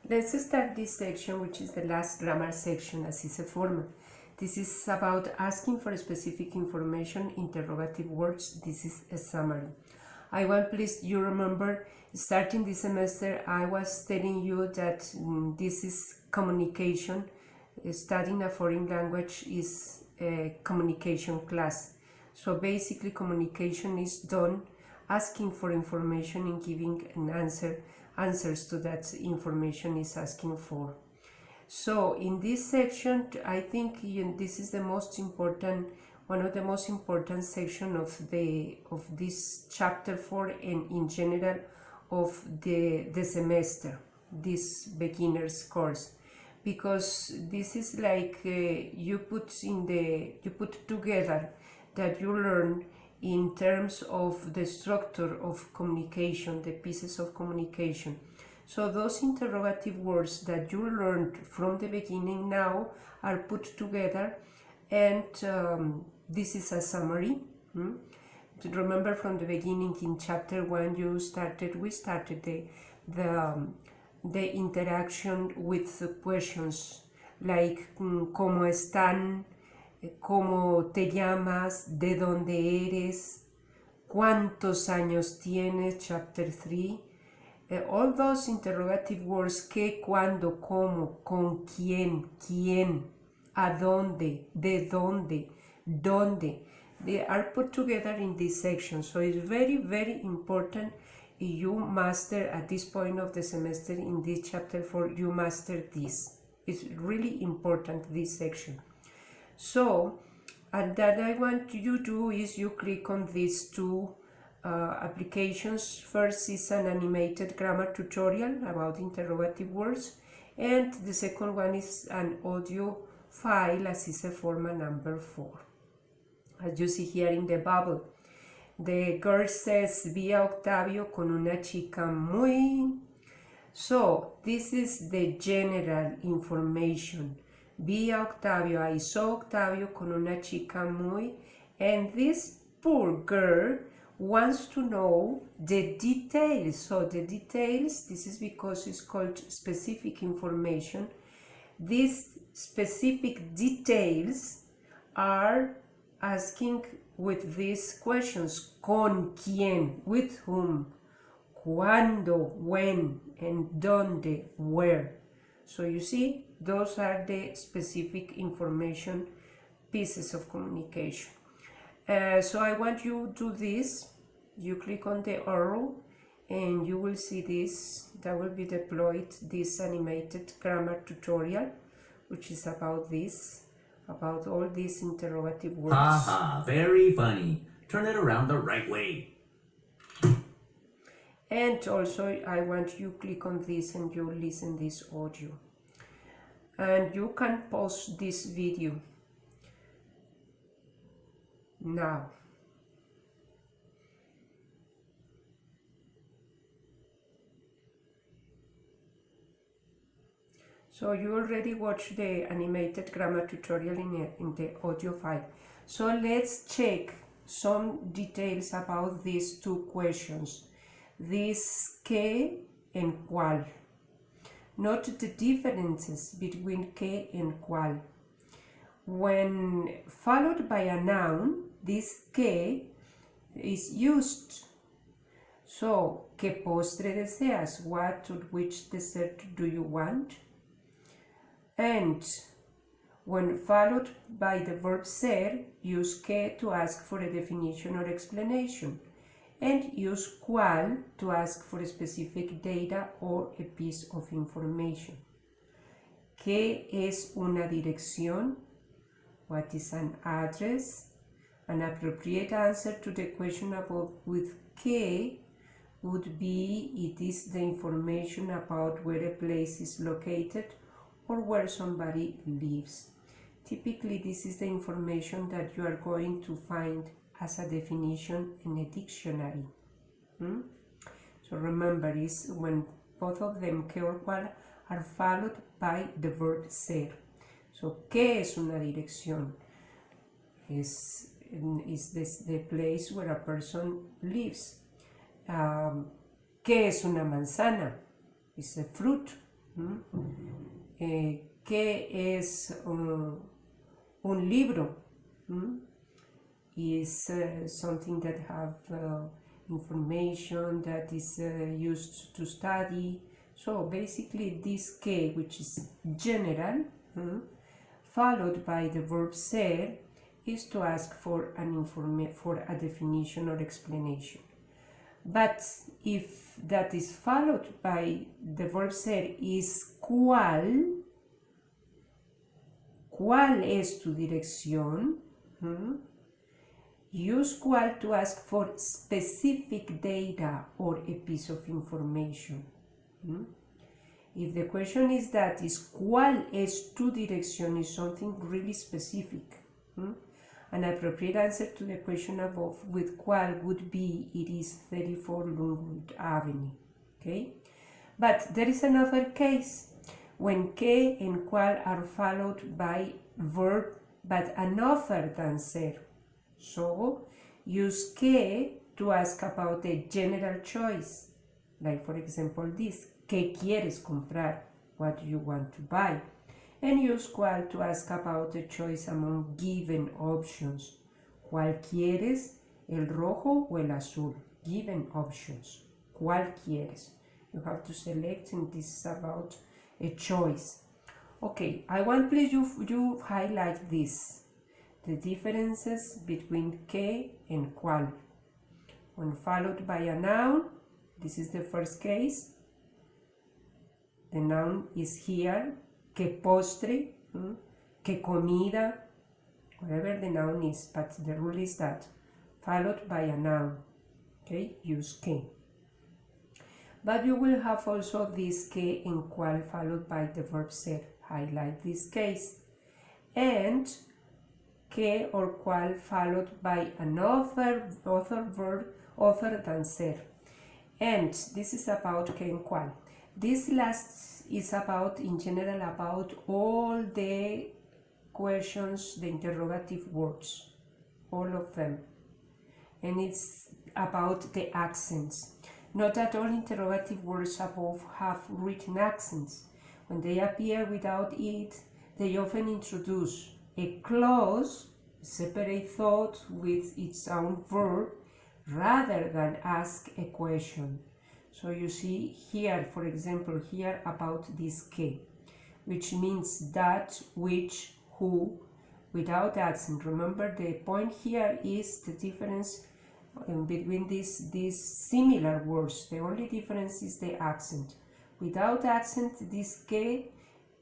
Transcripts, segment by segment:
Let's start this section, which is the last grammar section, así se forma. This is about asking for specific information, interrogative words. This is a summary. I want please you remember, starting this semester, I was telling you that this is communication. Studying a foreign language is a communication class. So basically communication is done asking for information and giving an answers to that information is asking for. So in this section, I think this is the most important, one of the most important section of this chapter 4 and in general of the semester, this beginner's course, because this is like you put together that you learn in terms of the structure of communication, the pieces of communication. So those interrogative words that you learned from the beginning now are put together, and this is a summary. Remember from the beginning in chapter 1 we started the interaction with the questions like ¿Cómo están? ¿Cómo te llamas? ¿De dónde eres? ¿Cuántos años tienes? Chapter 3. All those interrogative words, qué, cuándo, cómo, con quién, a dónde, de dónde, dónde, they are put together in this section. So it's very, very important you master at this point of the semester in this chapter 4, you master this. It's really important, this section. So, and that I want you to do is you click on these two applications. First is an animated grammar tutorial about interrogative words, and the second one is an audio file, así se forma number 4. As you see here in the bubble, the girl says, vi a Octavio con una chica muy... So, this is the general information. Vi a Octavio, I saw Octavio con una chica muy, and this poor girl wants to know the details. So the details, this is because it's called specific information. These specific details are asking with these questions: con quién, with whom, cuándo, when, and dónde, where. So you see, those are the specific information pieces of communication. So I want you to do this. You click on the arrow and you will see this, that will be deployed, this animated grammar tutorial, which is about this, about all these interrogative words. Haha, very funny. Turn it around the right way. And also I want you click on this and you listen this audio. And you can pause this video now. So you already watched the animated grammar tutorial in the audio file. So let's check some details about these two questions. This qué and cuál. Note the differences between qué and cuál. When followed by a noun, this qué is used. So, ¿qué postre deseas? What or which dessert do you want? And when followed by the verb ser, use qué to ask for a definition or explanation, and use cuál to ask for specific data or a piece of information. ¿Qué es una dirección? What is an address? An appropriate answer to the question about with qué would be it is the information about where a place is located or where somebody lives. Typically, this is the information that you are going to find as a definition in a dictionary. So remember, is when both of them, qué or cuál, are followed by the verb ser. So, ¿qué es una dirección? Is this the place where a person lives? ¿Qué es una manzana? It's a fruit. ¿Qué es un libro? Is something that have information that is used to study. So basically this que, which is general, followed by the verb ser, is to ask for for a definition or explanation. But if that is followed by the verb ser is ¿cuál es tu dirección? Use cuál to ask for specific data or a piece of information. If the question is that is ¿cuál es tu dirección is something really specific. An appropriate answer to the question above with cuál would be it is 34 Longwood Avenue. Okay? But there is another case when que and cuál are followed by verb but another than ser. So use que to ask about a general choice. Like for example this, ¿qué quieres comprar? What do you want to buy? And use cuál to ask about a choice among given options. ¿Cuál quieres? ¿El rojo o el azul? Given options. ¿Cuál quieres? You have to select, and this is about a choice. Okay, I want please you highlight this. The differences between que and cuál. When followed by a noun, this is the first case. The noun is here. Que postre, que comida, whatever the noun is, but the rule is that followed by a noun. Okay, use que. But you will have also this que and cuál followed by the verb ser. Highlight this case. And que or cuál followed by another verb other than ser. And this is about que and cuál. This last is about, in general, about all the questions, the interrogative words, all of them. And it's about the accents. Not that all interrogative words above have written accents. When they appear without it, they often introduce a clause, a separate thought with its own verb, rather than ask a question. So you see here, for example, here about this que, which means that, which, who, without accent. Remember, the point here is the difference between these similar words. The only difference is the accent. Without accent, this que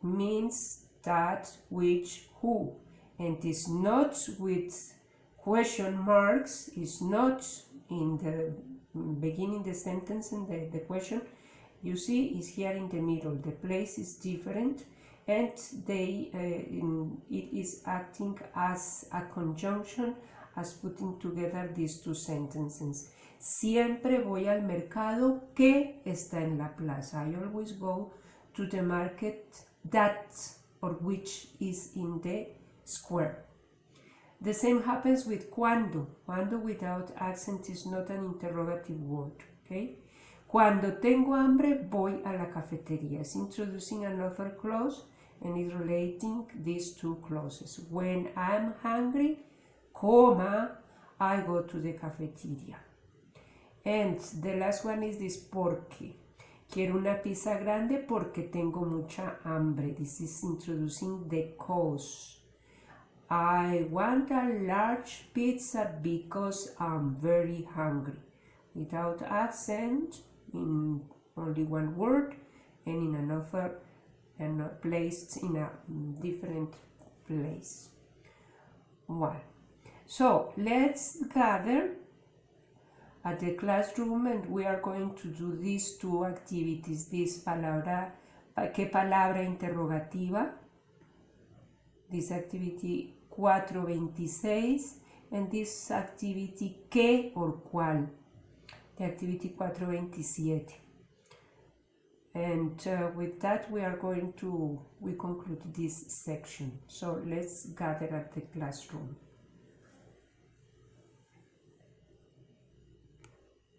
means that, which, who, and is not with question marks, is not in the beginning the sentence and the question, you see, is here in the middle. The place is different, and it is acting as a conjunction, as putting together these two sentences. Siempre voy al mercado que está en la plaza. I always go to the market that or which is in the square. The same happens with cuando. Cuando without accent is not an interrogative word. Okay? Cuando tengo hambre, voy a la cafetería. It's introducing another clause and is relating these two clauses. When I'm hungry, I go to the cafeteria. And the last one is this porque. Quiero una pizza grande porque tengo mucha hambre. This is introducing the cause. I want a large pizza because I'm very hungry. Without accent, in only one word, and in another, and placed in a different place. Well, so let's gather at the classroom, and we are going to do these two activities. This palabra, ¿qué palabra interrogativa? This activity 426, and this activity ¿qué or cuál? The activity 427. And with that we conclude this section. So let's gather at the classroom.